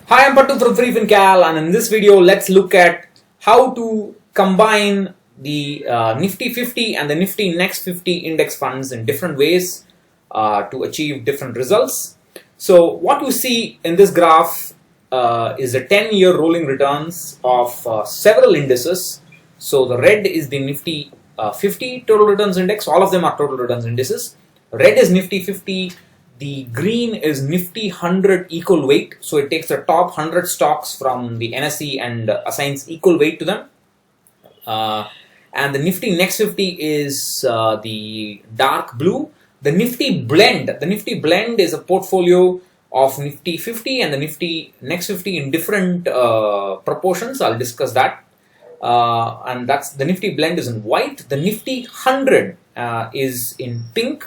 Hi, I'm Pattu from freefincal, and in this video let's look at how to combine the Nifty 50 and the Nifty Next 50 index funds in different ways to achieve different results. So what you see in this graph is the 10-year rolling returns of several indices. So the red is the Nifty 50 total returns index. All of them are total returns indices. Red is Nifty 50. The green is Nifty 100 equal weight, so it takes the top 100 stocks from the NSE and assigns equal weight to them. And the Nifty Next 50 is the dark blue. The Nifty Blend is a portfolio of Nifty 50 and the Nifty Next 50 in different proportions. I'll discuss that. And that's the Nifty Blend is in white. The Nifty 100 is in pink.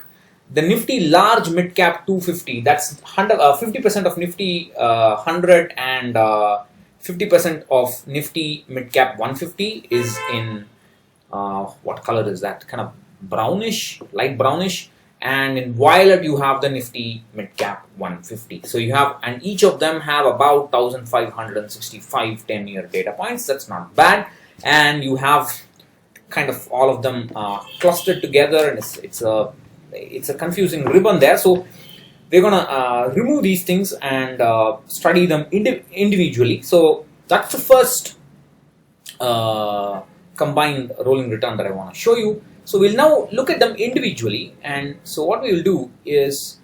The Nifty Large Mid Cap 250, that's 50% of Nifty 100 and 50% of Nifty Mid Cap 150 is in what color is that? Kind of brownish, light brownish. And in violet you have the Nifty Mid Cap 150. So you have, and each of them have about 1,565 10-year data points. That's not bad. And you have kind of all of them clustered together, and it's a confusing ribbon there. So we're gonna remove these things and study them individually. So that's the first combined rolling return that I want to show you. So we'll now look at them individually, and so what we will do is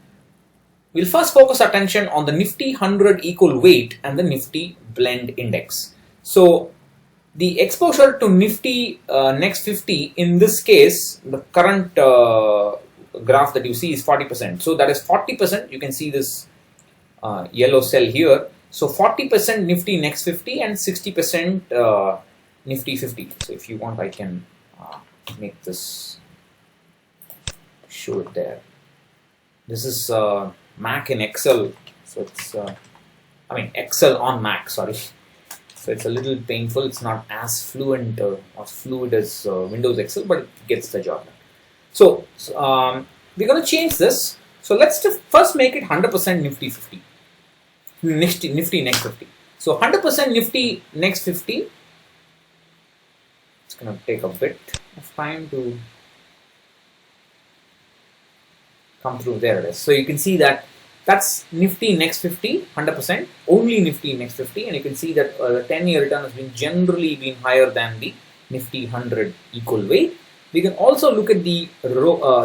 we'll first focus attention on the Nifty 100 equal weight and the Nifty Blend index. So the exposure to Nifty Next 50, in this case the current graph that you see is 40%. So that is 40%. You can see this yellow cell here. So 40% Nifty Next 50 and 60% Nifty 50. So if you want, I can make this, show it there. This is Mac in Excel. So it's Excel on Mac, sorry. So it's a little painful. It's not as fluent or fluid as Windows Excel, but it gets the job done. So we're going to change this. So let's just first make it 100% Nifty 50, Nifty Next 50. So 100% Nifty Next 50. It's going to take a bit of time to come through. There it is. So you can see that that's Nifty Next 50, 100%, only Nifty Next 50, and you can see that the 10-year return has been generally been higher than the Nifty 100 equal weight. We can also look at the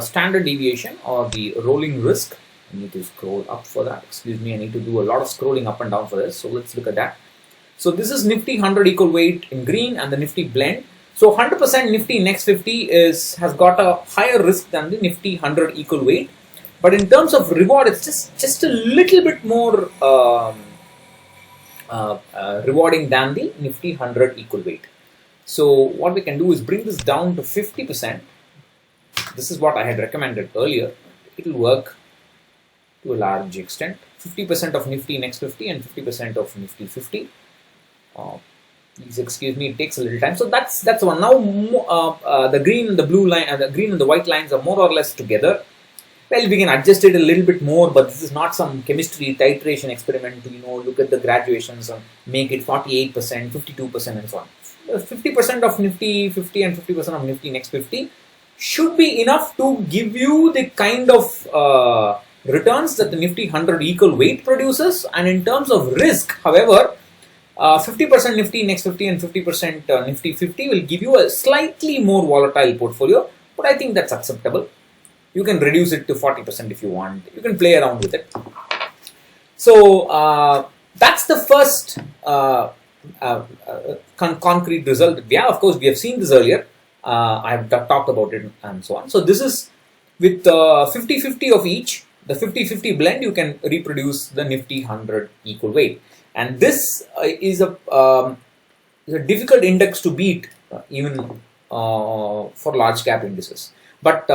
standard deviation or the rolling risk. I need to scroll up for that. Excuse me, I need to do a lot of scrolling up and down for this. So let's look at that. So this is Nifty 100 equal weight in green and the Nifty Blend. So 100% Nifty Next 50 has got a higher risk than the Nifty 100 equal weight. But in terms of reward, it's just a little bit more rewarding than the Nifty 100 equal weight. So what we can do is bring this down to 50%. This is what I had recommended earlier. It will work to a large extent. 50% of Nifty Next 50 and 50% of Nifty 50. Please excuse me, it takes a little time. So that's one. Now the green and the blue line, the green and the white lines are more or less together. Well, we can adjust it a little bit more, but this is not some chemistry titration experiment to look at the graduations and make it 48%, 52%, and so on. 50% of Nifty 50 and 50% of Nifty Next 50 should be enough to give you the kind of returns that the Nifty 100 equal weight produces. And in terms of risk, however, 50% Nifty Next 50 and 50% Nifty 50 will give you a slightly more volatile portfolio, but I think that's acceptable. You can reduce it to 40% if you want. You can play around with it. So that's the first concrete result that we have. Of course, we have seen this earlier. I have talked about it and so on. So this is with 50-50 of each, the 50-50 blend, you can reproduce the Nifty 100 equal weight. And this is a difficult index to beat even for large cap indices. But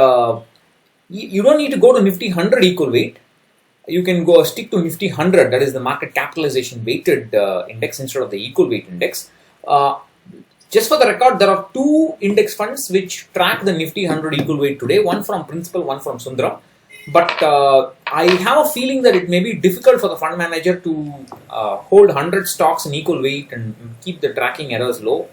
you don't need to go to Nifty 100 equal weight. You can stick to Nifty 100, that is the market capitalization weighted index instead of the equal weight index. Just for the record, there are two index funds which track the Nifty 100 equal weight today, one from Principal, one from Sundaram. but I have a feeling that it may be difficult for the fund manager to hold 100 stocks in equal weight and keep the tracking errors low.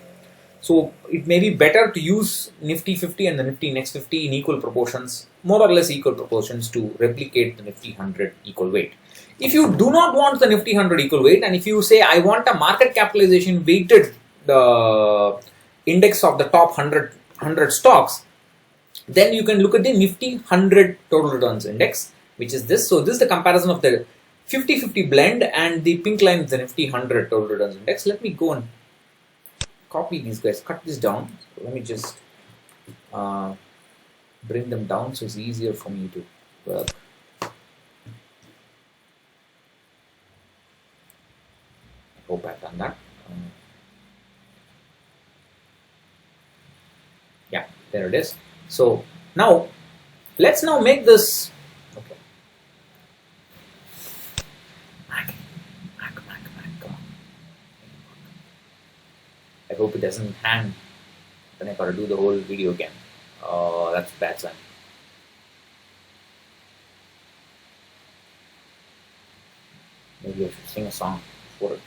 So it may be better to use Nifty 50 and the Nifty Next 50 in equal proportions, more or less equal proportions, to replicate the Nifty 100 equal weight. If you do not want the Nifty 100 equal weight, and if you say I want a market capitalization weighted the index of the top 100 stocks, then you can look at the Nifty 100 total returns index, which is this. So this is the comparison of the 50-50 blend, and the pink line is the Nifty 100 total returns index. Let me go and copy these guys, cut this down. So let me just bring them down so it's easier for me to work. I hope I've done that. Yeah, there it is. So now let's now make this. Okay. I hope it doesn't hang. Then I gotta do the whole video again. Oh, that's bad, son. Maybe I should sing a song for it.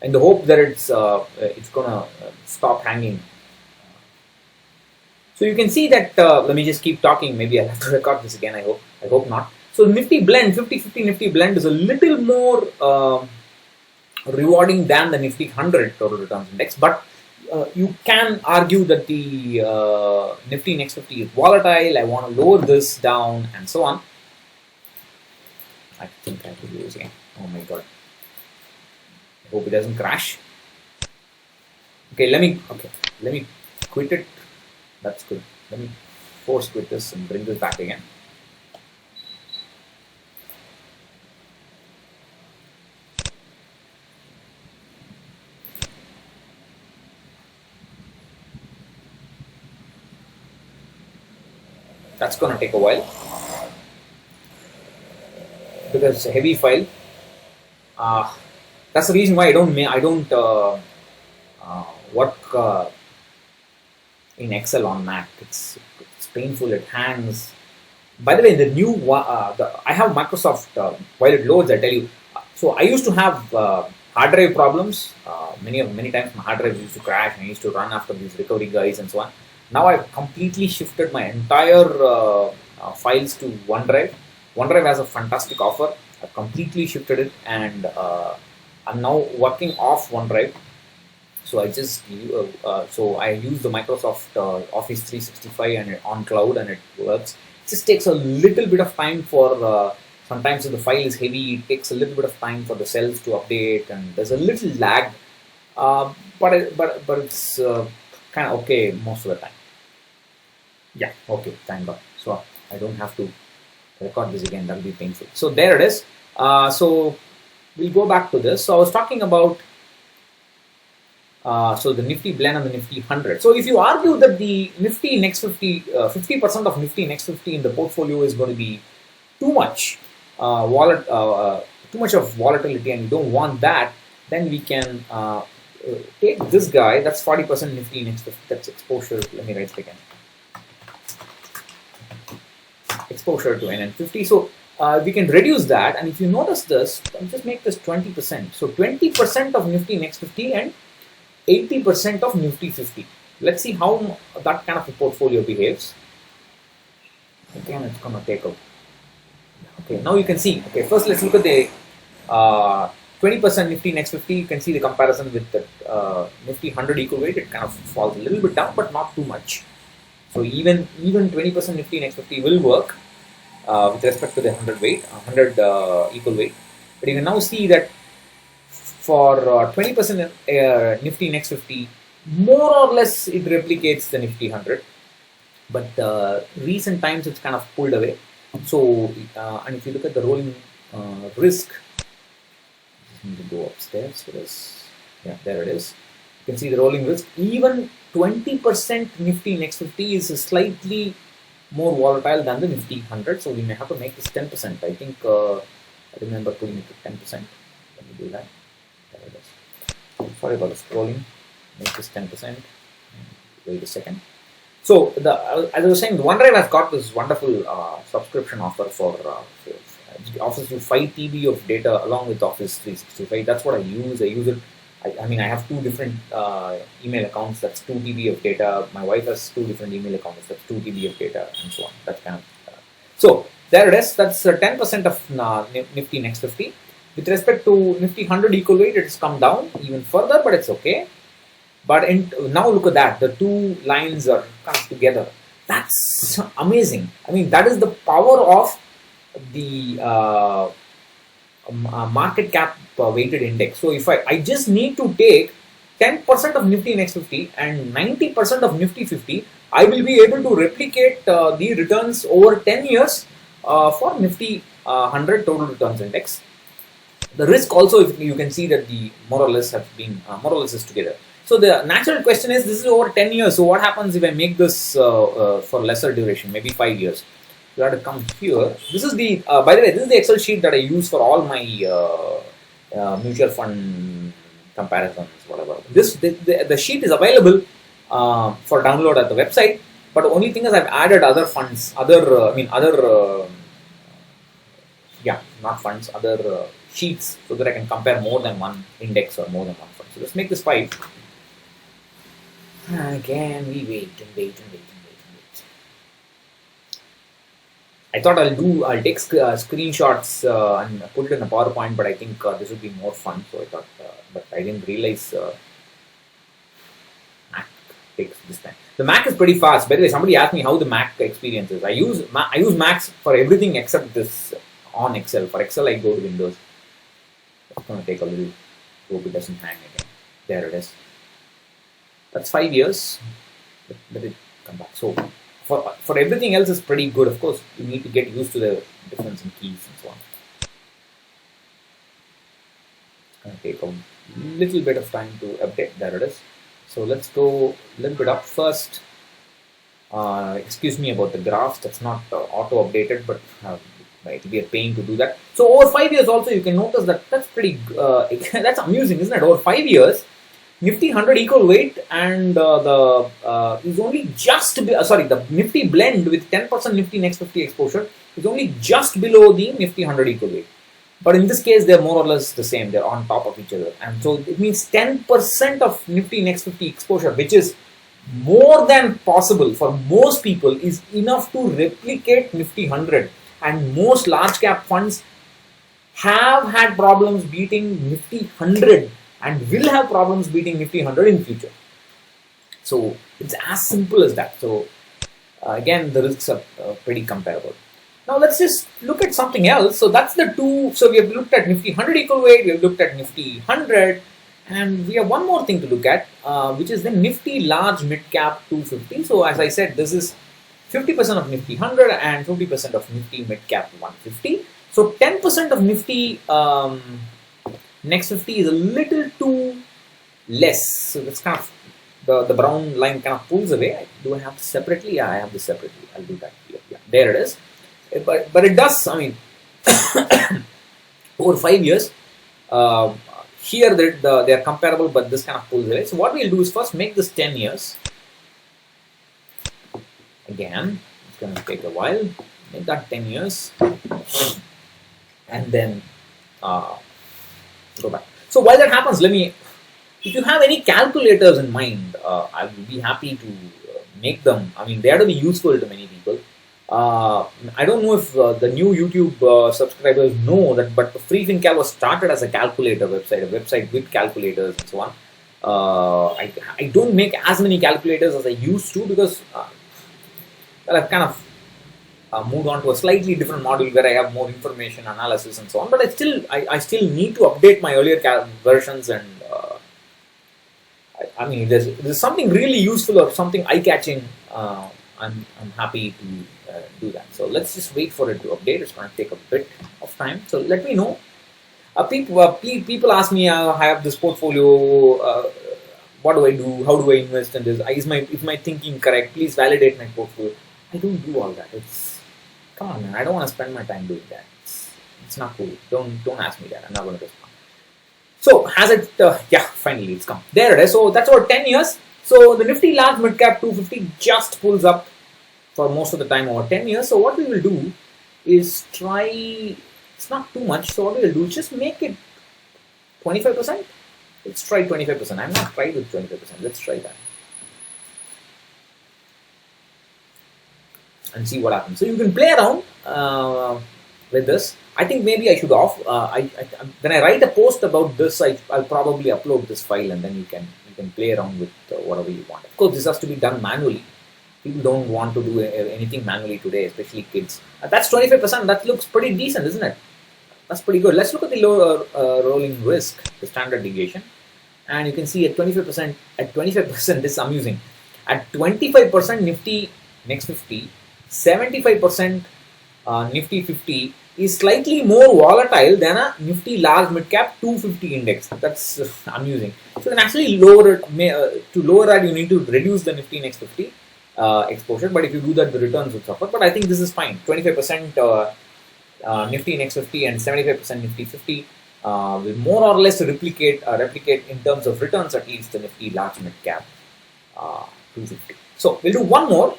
In the hope that it's gonna stop hanging. So you can see that. Let me just keep talking. Maybe I'll have to record this again. I hope not. So Nifty blend, 50-50 Nifty blend is a little more rewarding than the Nifty 100 total returns index, but you can argue that the Nifty Next 50 is volatile. I want to lower this down and so on. I think I could do this again. Oh my god. I hope it doesn't crash. Okay, let me quit it. That's good. Let me force quit this and bring this back again. That's gonna take a while because it's a heavy file. That's the reason why I don't work in Excel on Mac. It's painful. It hangs. By the way, the new I have Microsoft while it loads. I tell you. So I used to have hard drive problems. Many times my hard drives used to crash, and I used to run after these recovery guys and so on. Now I've completely shifted my entire files to OneDrive. OneDrive has a fantastic offer. I've completely shifted it, and I'm now working off OneDrive. So I just I use the Microsoft Office 365 and on cloud, and it works. It just takes a little bit of time for. Sometimes if the file is heavy, it takes a little bit of time for the cells to update, and there's a little lag. But it's kind of okay most of the time. Yeah, okay, thank God. So I don't have to record this again. That'll be painful. So there it is. So we'll go back to this. So I was talking about so the Nifty blend and the Nifty 100. So if you argue that the Nifty Next 50, 50% of Nifty Next 50 in the portfolio is going to be too much too much of volatility, and you don't want that, then we can take this guy. That's 40% Nifty Next 50. That's exposure. Let me write it again. Exposure to NN50. So we can reduce that, and if you notice this, I'll just make this 20%. So 20% of Nifty Next 50 and 80% of Nifty 50. Let's see how that kind of a portfolio behaves. Again, it's going to take a. Okay, now you can see. Okay, first let's look at the 20% Nifty Next 50. You can see the comparison with the Nifty 100 equal weight. It kind of falls a little bit down, but not too much. So even 20% Nifty Next 50 will work with respect to the 100 equal weight. But you can now see that for 20% Nifty Next 50, more or less it replicates the Nifty 100. But recent times it's kind of pulled away. So and if you look at the rolling risk, I just need to go upstairs for this. Yeah, there it is. You can see the rolling risk. Even 20% Nifty Next 50 is slightly more volatile than the Nifty 100. So we may have to make this 10%. I think I remember putting it to 10%. Let me do that. There it is. Sorry about the scrolling. Make this 10%. Wait a second. So as I was saying, the OneDrive has got this wonderful subscription offer it offers you 5 TB of data along with Office 365. That's what I use. I use it. I mean, I have 2 different email accounts. That's 2 TB of data. My wife has 2 different email accounts. That's 2 TB of data, and so on. That's kind of so there it is. That's 10% of Nifty Next 50. With respect to Nifty 100 equal weight, it's come down even further, but it's okay. But now look at that. The two lines are kind of together. That's amazing. I mean, that is the power of the market cap weighted index. So if I just need to take 10% of Nifty Next 50 and 90% of Nifty 50, I will be able to replicate the returns over 10 years for Nifty 100 total returns index. The risk also, if you can see that the more or less have been more or less is together. So the natural question is, this is over 10 years. So what happens if I make this for lesser duration, maybe 5 years? You have to come here. This is the, by the way, this is the Excel sheet that I use for all my mutual fund comparisons, whatever. The sheet is available for download at the website. But the only thing is I've added other funds, other sheets, so that I can compare more than one index or more than one fund. So let's make this 5. Again, we wait and wait. I thought I'll take screenshots and put it in a PowerPoint, but I think this would be more fun. So I thought, but I didn't realize Mac takes this time. The Mac is pretty fast. By the way, somebody asked me how the Mac experience is. I use Macs for everything except this on Excel. For Excel, I go to Windows. It's going to take a little. Hope it doesn't hang again. There it is. That's 5 years. Let it come back. So for everything else is pretty good. Of course, you need to get used to the difference in keys and so on. It's going to take a little bit of time to update. There it is. So let's go a little bit up first. Excuse me about the graphs. That's not auto updated, but it will be a pain to do that. So over 5 years also, you can notice that that's pretty. That's amusing, isn't it? Over 5 years, Nifty 100 equal weight and is only just the Nifty blend with 10% Nifty Next 50 exposure is only just below the Nifty 100 equal weight. But in this case, they're more or less the same. They're on top of each other, and so it means 10% of Nifty Next 50 exposure, which is more than possible for most people, is enough to replicate Nifty 100. And most large cap funds have had problems beating Nifty 100 and will have problems beating Nifty 100 in future. So it's as simple as that. So again, the risks are pretty comparable. Now let's just look at something else. So that's the two. So we have looked at Nifty 100 equal weight, we have looked at Nifty 100, and we have one more thing to look at, which is the Nifty large mid cap 250. So as I said, this is 50% of Nifty 100 and 50% of Nifty mid cap 150. So 10% of Nifty Next 50 is a little too less. So that's kind of the brown line kind of pulls away. Do I have this separately? Yeah, I have this separately. I'll do that here. Yeah, there it is. But it does. I mean, over 5 years, here they are comparable, but this kind of pulls away. So what we'll do is first make this 10 years. Again, it's going to take a while. Make that 10 years, and then go back. So while that happens, if you have any calculators in mind, I will be happy to make them. I mean, they are to be useful to many people. I don't know if the new YouTube subscribers know that, but freefincal was started as a calculator website, a website with calculators and so on. I don't make as many calculators as I used to because I've kind of moved on to a slightly different model where I have more information, analysis and so on. But I still need to update my earlier versions, and I mean, there's something really useful or something eye-catching. I'm happy to do that. So let's just wait for it to update. It's going to take a bit of time. So let me know. People ask me, I have this portfolio. What do I do? How do I invest in this? Is my thinking correct? Please validate my portfolio. I don't do all that. Come on, man. I don't want to spend my time doing that. It's not cool. Don't ask me that. I'm not going to respond. So has it? Yeah, finally it's come. There it is. So that's about 10 years. So the Nifty large mid cap 250 just pulls up for most of the time over 10 years. So what we will do is try, it's not too much. So what we will do is just make it 25%. Let's try 25%. I'm not tried with 25%. Let's try that and see what happens. So you can play around with this. I think maybe I should when I write a post about this, I'll probably upload this file and then you can play around with whatever you want. Of course, this has to be done manually. People don't want to do anything manually today, especially kids. That's 25%. That looks pretty decent, isn't it? That's pretty good. Let's look at the lower rolling risk, the standard deviation. And you can see at 25%, this is amusing. At 25% Nifty Next 50, 75% Nifty 50 is slightly more volatile than a Nifty large mid cap 250 index. That's amusing. So you can actually lower it. To lower that, you need to reduce the Nifty Next 50 exposure. But if you do that, the returns would suffer. But I think this is fine. 25% Nifty Next 50 and 75% Nifty 50 will more or less replicate in terms of returns at least the Nifty large mid cap 250. So we'll do one more,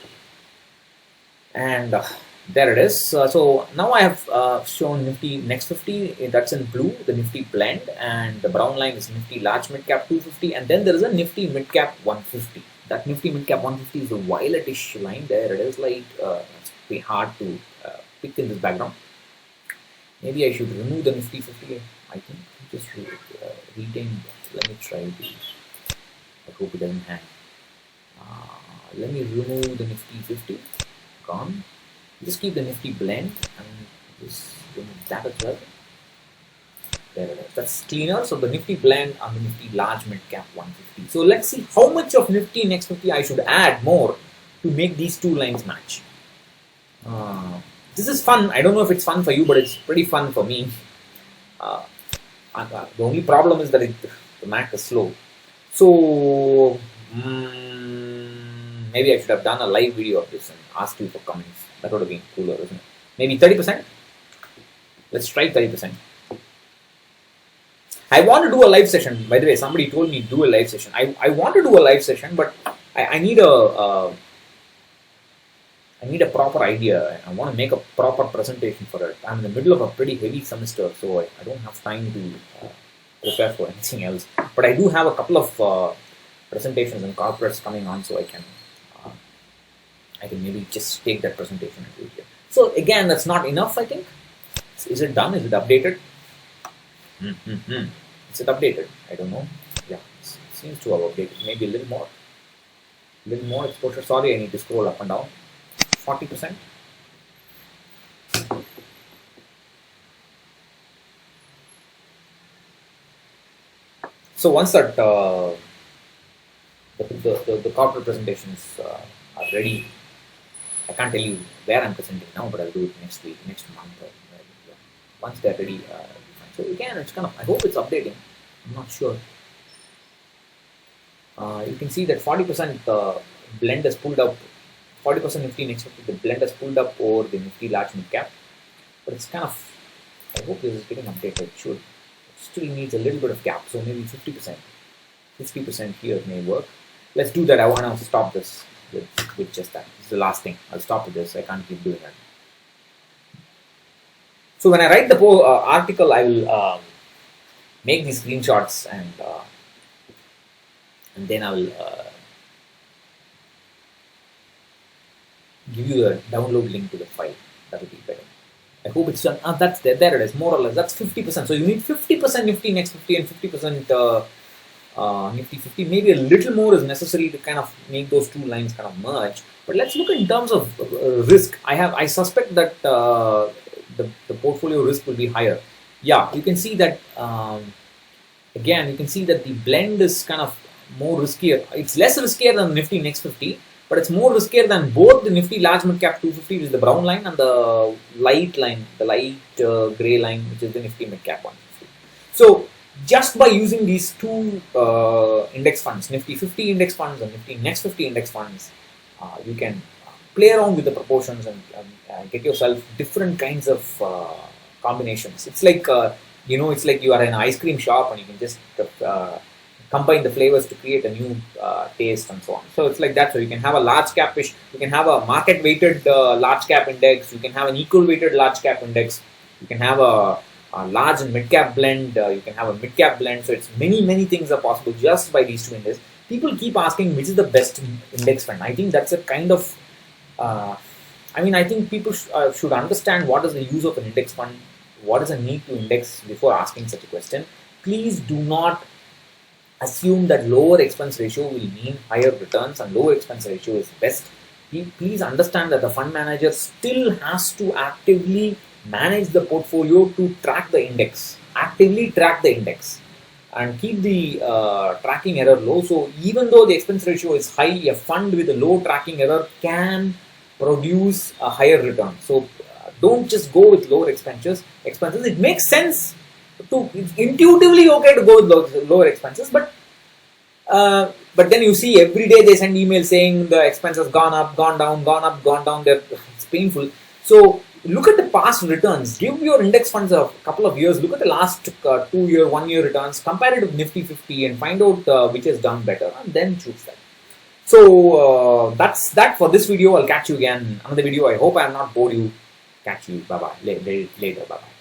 and there it is. So now I have shown Nifty Next 50. That's in blue, the Nifty blend, and the brown line is Nifty large mid cap 250, and then there is a Nifty mid cap 150. That Nifty mid cap 150 is the violetish line. There it is. Like it's pretty hard to pick in this background. Maybe I should remove the Nifty 50. I think just retain. Let me try this. I hope it doesn't hang. Let me remove the Nifty 50. Gone. Just keep the Nifty blend and just remove that as well. There it is. That's cleaner. So the Nifty blend and the Nifty large mid cap 150. So let's see how much of Nifty Next 50 I should add more to make these two lines match. This is fun. I don't know if it's fun for you, but it's pretty fun for me. The only problem is that the math is slow. So maybe I should have done a live video of this and asked you for comments. That would have been cooler, isn't it? Maybe 30%? Let's try 30%. I want to do a live session. By the way, somebody told me do a live session. I want to do a live session, but I need a proper idea. I want to make a proper presentation for it. I'm in the middle of a pretty heavy semester, so I don't have time to prepare for anything else. But I do have a couple of presentations and corporates coming on, so I can maybe just take that presentation and do it here. So again, that's not enough, I think. Is it done? Is it updated? Is it updated? I don't know. Yeah, it seems to have updated. Maybe a little more exposure. Sorry, I need to scroll up and down. 40%. So once that the corporate presentations are ready, I can't tell you where I'm presenting now, but I'll do it next week, next month. Once they're ready, so again, it's kind of, I hope it's updating. I'm not sure. You can see that 40% blend has pulled up. 40% Nifty Next 50, the blend has pulled up over the Nifty large mid cap, but it's kind of, I hope this is getting updated. It should. It still needs a little bit of gap, so maybe 50%. 50% here may work. Let's do that. I want to stop this with just that. This is the last thing. I'll stop with this. I can't keep doing that. So when I write the article, I will make these screenshots and then I will give you a download link to the file. That will be better. I hope it's done. That's there. There it is. More or less. That's 50%. So you need 50% Nifty Next 50 and 50% Nifty 50. Maybe a little more is necessary to kind of make those two lines kind of merge. But let's look in terms of risk. I suspect that the portfolio risk will be higher. Yeah, you can see that. Again, you can see that the blend is kind of more riskier. It's less riskier than Nifty Next 50. But it's more riskier than both the Nifty large mid cap 250, which is the brown line, and the light line, the light grey line, which is the Nifty mid cap 150. So just by using these two index funds, Nifty 50 index funds and Nifty Next 50 index funds, you can play around with the proportions and get yourself different kinds of combinations. It's like it's like you are in an ice cream shop and you can just combine the flavors to create a new taste and so on. So it's like that. So you can have a large capish, you can have a market weighted large cap index, you can have an equal weighted large cap index, you can have a large and mid cap blend, you can have a mid cap blend. So it's many things are possible just by these two indexes. People keep asking which is the best index fund. I think that's a kind of I think people should understand what is the use of an index fund, what is the need to index before asking such a question. Please do not assume that lower expense ratio will mean higher returns and lower expense ratio is best. Please understand that the fund manager still has to actively manage the portfolio to track the index, actively track the index and keep the tracking error low. So even though the expense ratio is high, a fund with a low tracking error can produce a higher return. So don't just go with lower expenses. It makes sense to, it's intuitively okay to go with lower expenses, but then you see every day they send emails saying the expense has gone up, gone down, gone up, gone down. It's painful. So look at the past returns. Give your index funds a couple of years. Look at the last 2 year, 1 year returns. Compare it with Nifty 50 and find out which has done better, and then choose that. So that's that for this video. I'll catch you again another video. I hope I have not bored you. Catch you. Bye bye. Later. Bye bye.